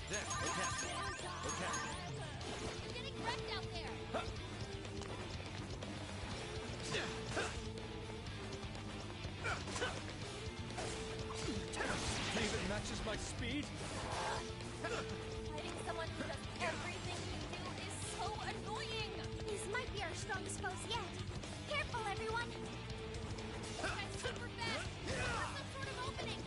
There, okay. Okay. You're getting wrecked out there! Even matches my speed? Fighting someone who does everything you do is so annoying! These might be our strongest foes yet. Careful, everyone! That's super fast! There's some sort of opening!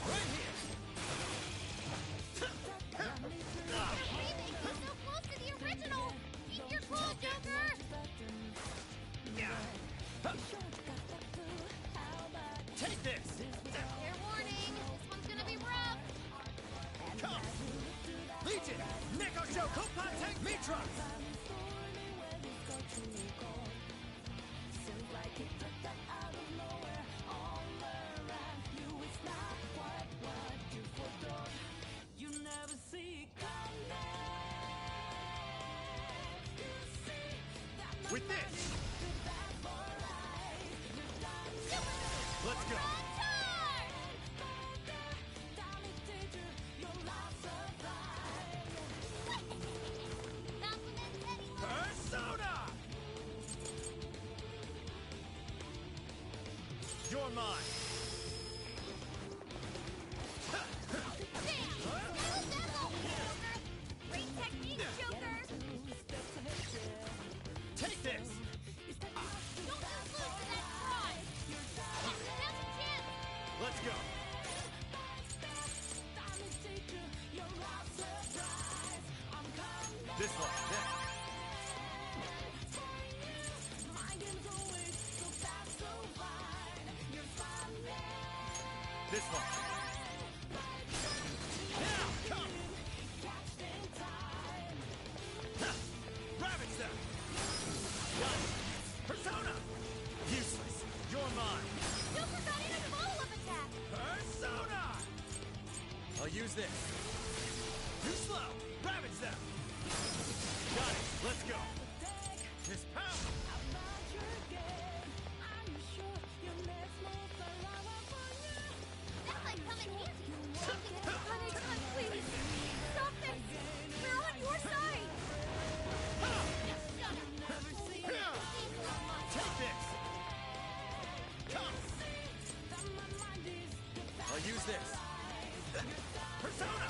Right here! Your remake is so close to the original! Keep your cool, Joker! Take this! Fair warning, this one's gonna be rough! Come! Legion! Neko Show Coupon Tank Mitras! You never see coming. With this! Let's go! Persona! You're mine! Great technique, Joker! Take this! Don't just lose to that fraud! Now's your chance! Let's go! This one, there. This one. Now, come! Ravage them! Got it! Persona! Useless! You're mine! Joker got in a follow-up attack! Persona! I'll use this. Too slow! Ravage them! Got it! Let's go! His power! That might come in handy! Honey, please! Stop this! We're on your side! Take this! Come! I'll use this. Persona!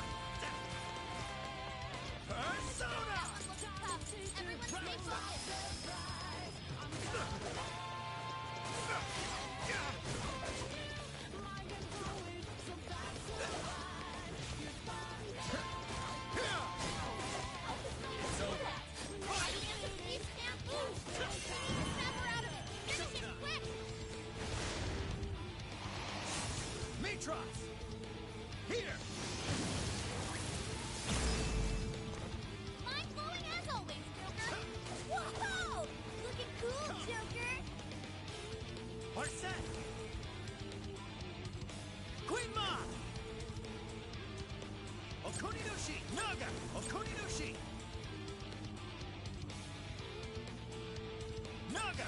Persona! That one looks tough. Everyone stay It's over. Steve can't lose! Snap her out of it! Finish it quick! Mitras! Here! Mind-blowing as always, Joker! Whoa! Looking cool, Joker! Arset! Queen Ma! Okuninushi! Naga! Okuninushi! Naga!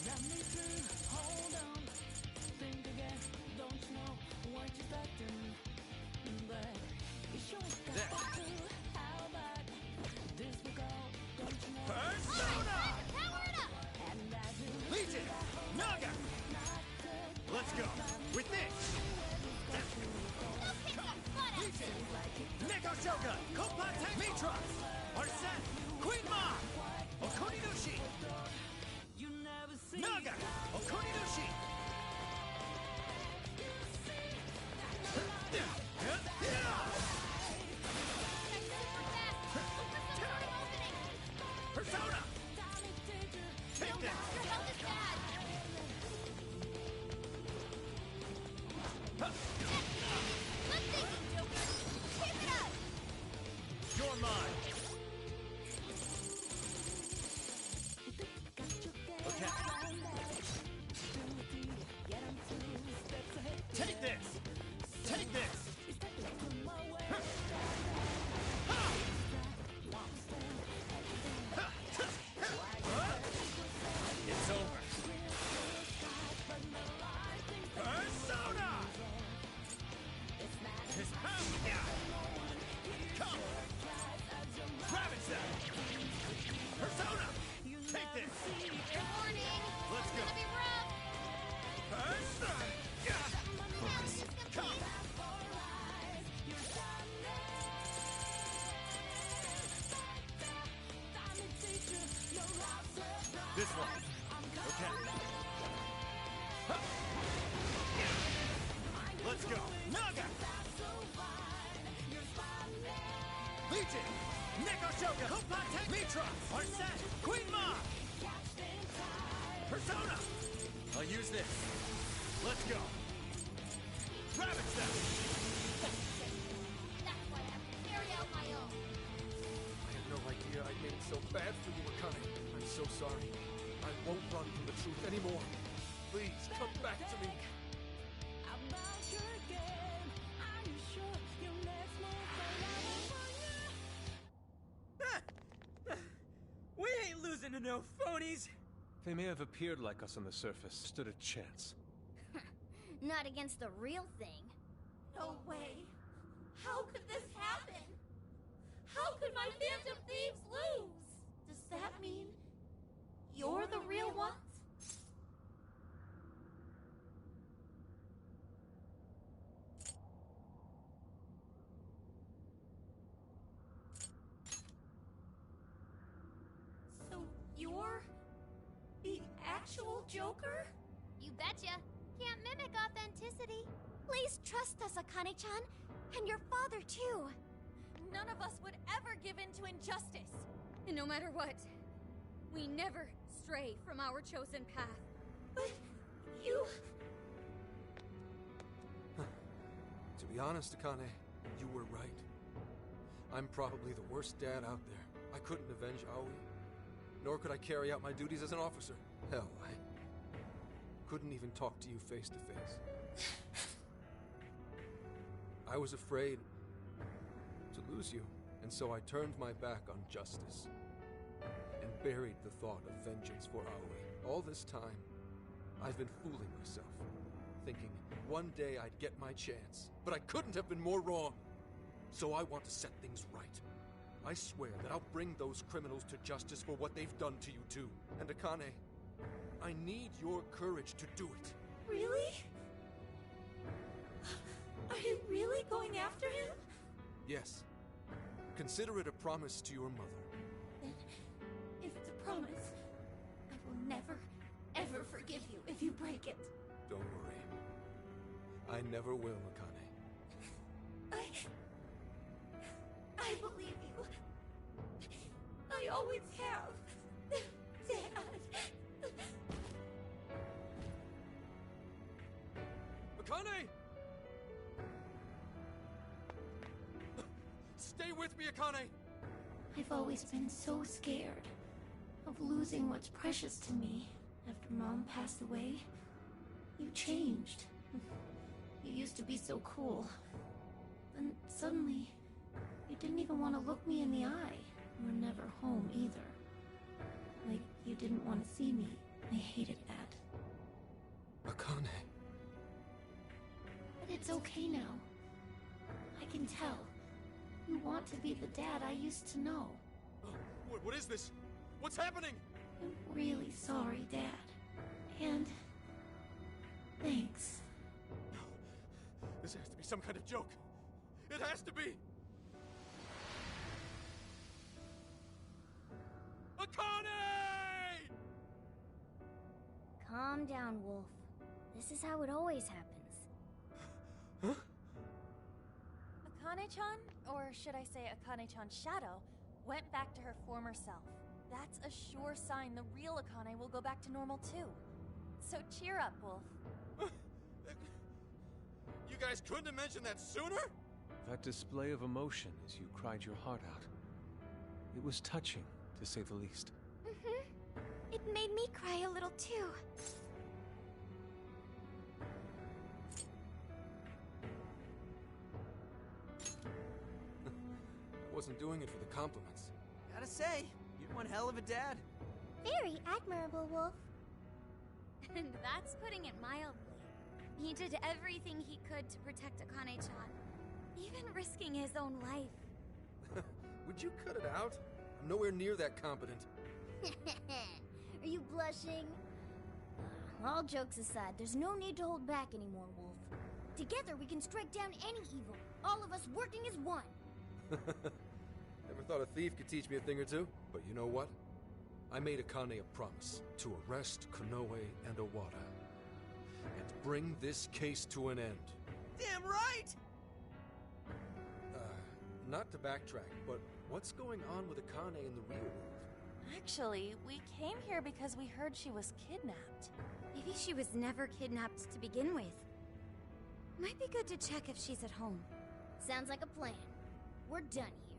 Let me through, hold on. Think again, don't you know what you're starting? But you sure got There. to how about this will go, don't you know? Persona! Power it up! And I do Legion! Naga! Let's go! With this! Go kick some butt, Legion! Neko Shogun! Coupon Tank Mitras! Arset! Queen Ma! Okuni Elytra! Arset! Queen Ma! Persona! I'll use this. Let's go. Ravage them! That's why I have to carry out my own. I had no idea I made it so bad for you, Akane. I'm so sorry. I won't run from the truth anymore. Please, come back to me. About your game. Are you sure you next move We ain't losing to no phonies! They may have appeared like us on the surface, stood a chance. Not against the real thing. No way. How could this happen? How could my Phantom Thieves lose? Does that mean you're the real ones? So you're the actual Joker? You betcha. Can't mimic authenticity. Please trust us, Akane-chan. And your father, too. None of us would ever give in to injustice. And no matter what, we never stray from our chosen path. But you... To be honest, Akane, you were right. I'm probably the worst dad out there. I couldn't avenge Aoi, nor could I carry out my duties as an officer. Hell, I couldn't even talk to you face to face. I was afraid to lose you, and so I turned my back on justice and buried the thought of vengeance for Aoi. All this time, I've been fooling myself, thinking one day I'd get my chance, but I couldn't have been more wrong. So I want to set things right. I swear that I'll bring those criminals to justice for what they've done to you too. And Akane, I need your courage to do it. Really? Are you really going after him? Yes. Consider it a promise to your mother. Then, if it's a promise, I will never, ever forgive you if you break it. Don't worry. I never will, Akane. I believe you. I always have. Dad. Akane! Stay with me, Akane! I've always been so scared of losing what's precious to me. After Mom passed away, you changed. You used to be so cool. Then suddenly, you didn't even want to look me in the eye. You were never home either. Like you didn't want to see me. I hated that. Akane. But it's okay now. I can tell. You want to be the dad I used to know. What is this? What's happening? I'm really sorry, Dad. And... thanks. No. This has to be some kind of joke. It has to be! Akane! Calm down, Wolf. This is how it always happens. Huh? Akane-chan, or should I say Akane-chan's shadow, went back to her former self. That's a sure sign the real Akane will go back to normal too. So cheer up, Wolf. You guys couldn't have mentioned that sooner? That display of emotion as you cried your heart out. It was touching, to say the least. Mm-hmm. It made me cry a little too. I wasn't doing it for the compliments. Gotta say, you're one hell of a dad. Very admirable, Wolf. And that's putting it mildly. He did everything he could to protect Akane-chan, even risking his own life. Would you cut it out? I'm nowhere near that competent. Are you blushing? All jokes aside, there's no need to hold back anymore, Wolf. Together we can strike down any evil, all of us working as one. Never thought a thief could teach me a thing or two, but you know what? I made Akane a promise to arrest Konoe and Owada and bring this case to an end. Damn right! Not to backtrack, but what's going on with Akane in the real world? Actually, we came here because we heard she was kidnapped. Maybe she was never kidnapped to begin with. Might be good to check if she's at home. Sounds like a plan. We're done here.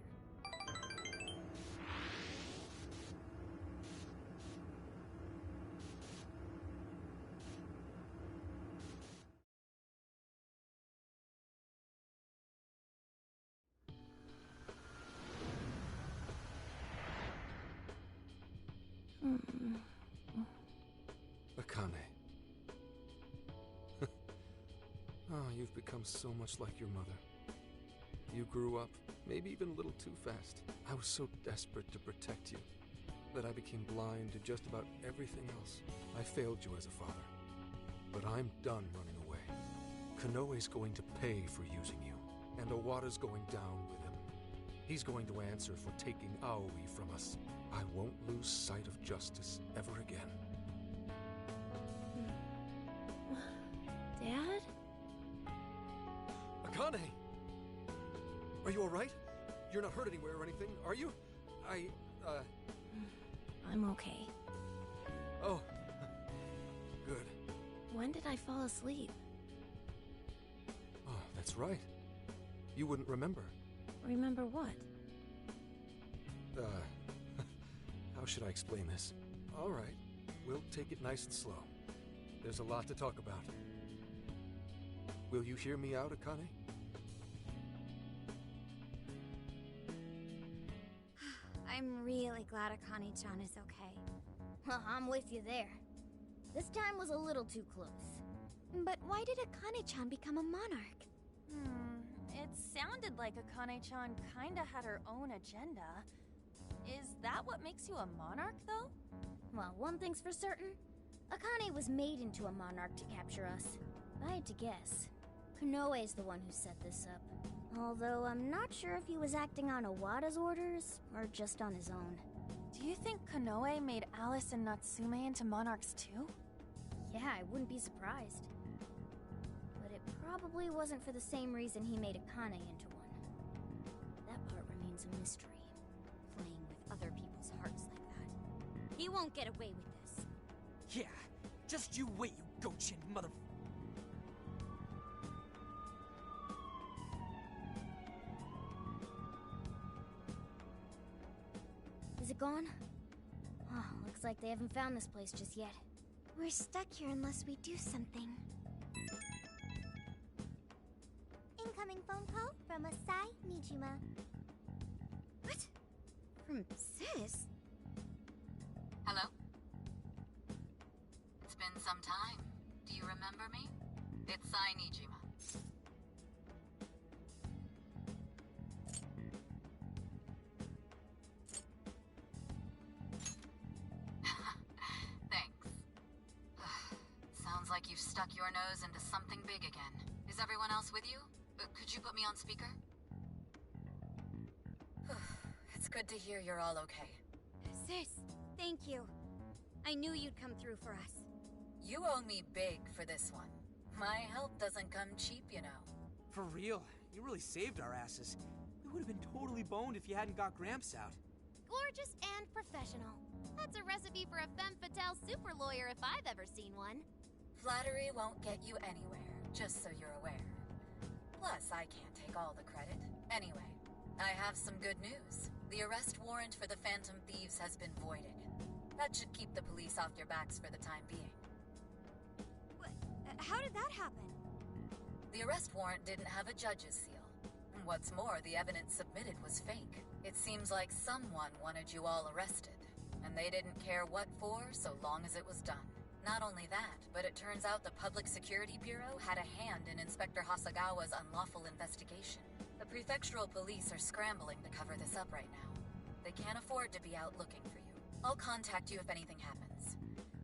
Akane. Oh, you've become so much like your mother. You grew up, maybe even a little too fast. I was so desperate to protect you that I became blind to just about everything else. I failed you as a father. But I'm done running away. Konoe's going to pay for using you, and Owada's going down with him. He's going to answer for taking Aoi from us. I won't lose sight of justice ever again. Dad? Akane! Are you alright? You're not hurt anywhere or anything, are you? I'm okay. Oh. Good. When did I fall asleep? Oh, that's right. You wouldn't remember. Remember what? How should I explain this? Alright, we'll take it nice and slow. There's a lot to talk about. Will you hear me out, Akane? I'm really glad Akane-chan is okay. Well, I'm with you there. This time was a little too close. But why did Akane-chan become a monarch? It sounded like Akane-chan kinda had her own agenda. Is that what makes you a monarch, though? Well, one thing's for certain. Akane was made into a monarch to capture us. If I had to guess, Konoe's the one who set this up. Although I'm not sure if he was acting on Owada's orders, or just on his own. Do you think Konoe made Alice and Natsume into monarchs too? Yeah, I wouldn't be surprised. But it probably wasn't for the same reason he made Akane into one. That part remains a mystery. Playing with other people's hearts like that. He won't get away with this. Yeah, just you wait, you goat-chin mother... Is it gone? Oh, looks like they haven't found this place just yet. We're stuck here unless we do something. Incoming phone call from Asai Nijima. What? From Sis? Hello? It's been some time. Do you remember me? It's Sai Nijima. Thanks. Sounds like you've stuck your nose into something big again. Is everyone else with you? Could you put me on speaker? It's good to hear you're all okay. Sis, thank you. I knew you'd come through for us. You owe me big for this one. My help doesn't come cheap, you know. For real, you really saved our asses. We would have been totally boned if you hadn't got Gramps out. Gorgeous and professional. That's a recipe for a femme fatale super lawyer if I've ever seen one. Flattery won't get you anywhere, just so you're aware. Plus, I can't take all the credit. Anyway, I have some good news. The arrest warrant for the Phantom Thieves has been voided. That should keep the police off your backs for the time being. How did that happen? The arrest warrant didn't have a judge's seal. What's more, the evidence submitted was fake. It seems like someone wanted you all arrested, and they didn't care what for so long as it was done. Not only that, but it turns out the Public Security Bureau had a hand in Inspector Hasagawa's unlawful investigation. The prefectural police are scrambling to cover this up right now. They can't afford to be out looking for you. I'll contact you if anything happens.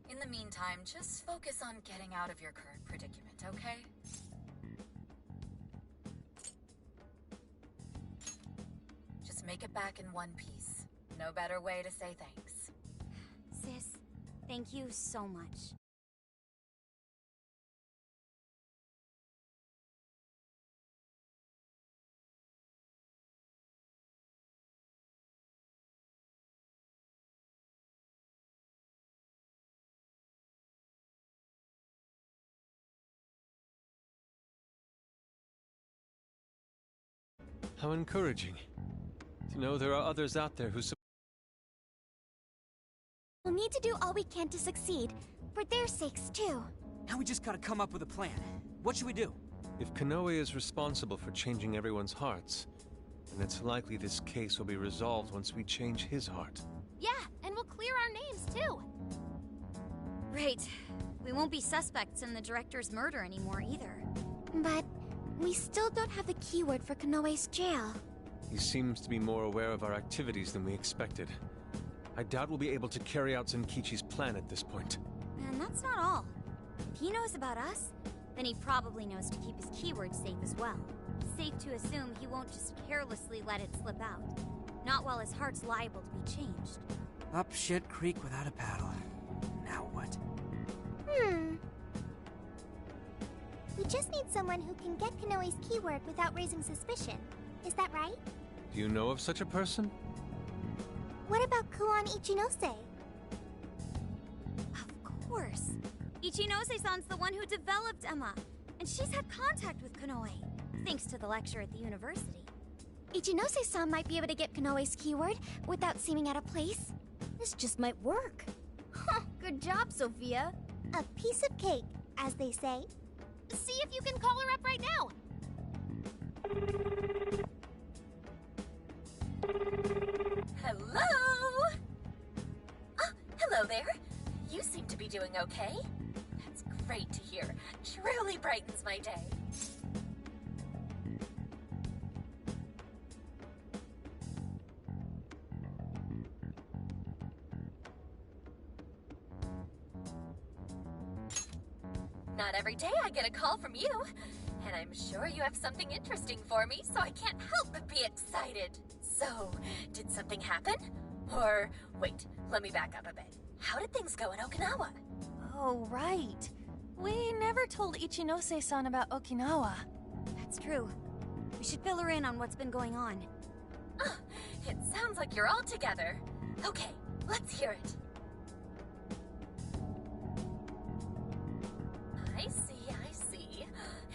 In the meantime, just focus on getting out of your current predicament, okay? Just make it back in one piece. No better way to say thanks. Sis, thank you so much. How encouraging. To know there are others out there who We'll need to do all we can to succeed, for their sakes too. Now we just gotta come up with a plan. What should we do? If Konoe is responsible for changing everyone's hearts, then it's likely this case will be resolved once we change his heart. Yeah, and we'll clear our names too. Right. We won't be suspects in the director's murder anymore either. But we still don't have the keyword for Konoe's jail. He seems to be more aware of our activities than we expected. I doubt we'll be able to carry out Zenkichi's plan at this point. And that's not all. If he knows about us, then he probably knows to keep his keyword safe as well. Safe to assume he won't just carelessly let it slip out. Not while his heart's liable to be changed. Up shit creek without a paddle. Now what? We just need someone who can get Konoe's keyword without raising suspicion. Is that right? Do you know of such a person? What about Kuon Ichinose? Of course. Ichinose-san's the one who developed Emma, and she's had contact with Konoe, thanks to the lecture at the university. Ichinose-san might be able to get Konoe's keyword without seeming out of place. This just might work. Good job, Sophia. A piece of cake, as they say. See if you can call her up right now. Hello? Oh, hello there. You seem to be doing okay. That's great to hear. Truly brightens my day. Not every day I get a call from you. And I'm sure you have something interesting for me, so I can't help but be excited. So, did something happen? Or, wait, let me back up a bit. How did things go in Okinawa? Oh, right. We never told Ichinose-san about Okinawa. That's true. We should fill her in on what's been going on. Oh, it sounds like you're all together. Okay, let's hear it. I see.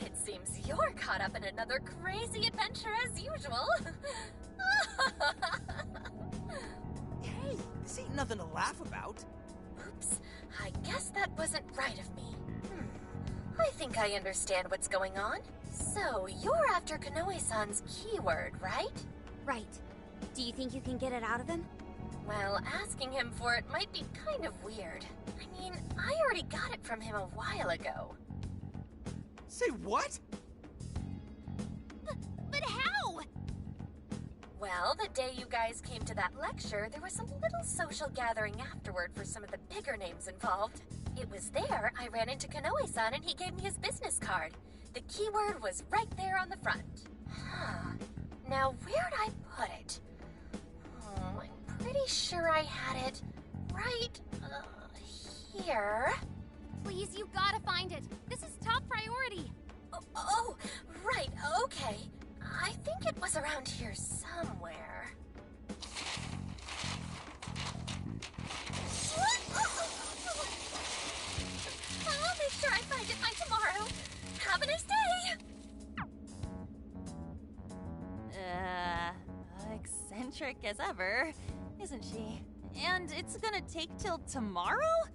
It seems you're caught up in another crazy adventure as usual. Hey, this ain't nothing to laugh about. Oops, I guess that wasn't right of me. I think I understand what's going on. So, you're after Konoe-san's keyword, right? Right. Do you think you can get it out of him? Well, asking him for it might be kind of weird. I mean, I already got it from him a while ago. Say what? But how? Well, the day you guys came to that lecture, there was a little social gathering afterward for some of the bigger names involved. It was there I ran into Konoe-san and he gave me his business card. The keyword was right there on the front. Now, where'd I put it? I'm pretty sure I had it right here. Please, you gotta find it. This is top priority. Oh, right, okay. I think it was around here somewhere. I'll make sure I find it by tomorrow. Have a nice day! Eccentric as ever, isn't she? And it's gonna take till tomorrow?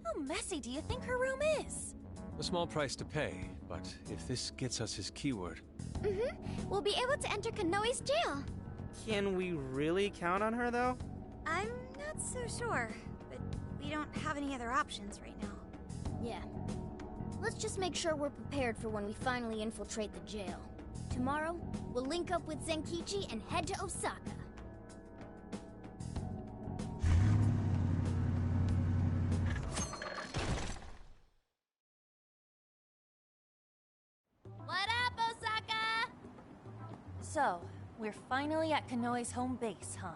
How messy do you think her room is? A small price to pay, but if this gets us his keyword... We'll be able to enter Konoe's jail. Can we really count on her, though? I'm not so sure, but we don't have any other options right now. Yeah. Let's just make sure we're prepared for when we finally infiltrate the jail. Tomorrow, we'll link up with Zenkichi and head to Osaka. What up, Osaka? So, we're finally at Konoe's home base, huh?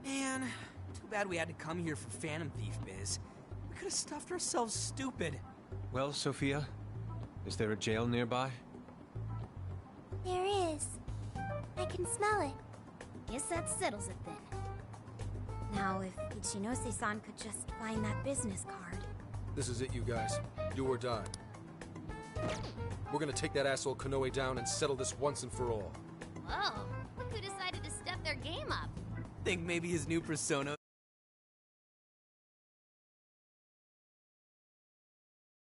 Man, too bad we had to come here for Phantom Thief biz. We could have stuffed ourselves stupid. Well, Sophia, is there a jail nearby? There is. I can smell it. Guess that settles it then. Now, if Ichinose-san could just find that business card. This is it, you guys. Do or die. We're gonna take that asshole Konoe down and settle this once and for all. Whoa, what who decided to step their game up. Think maybe his new persona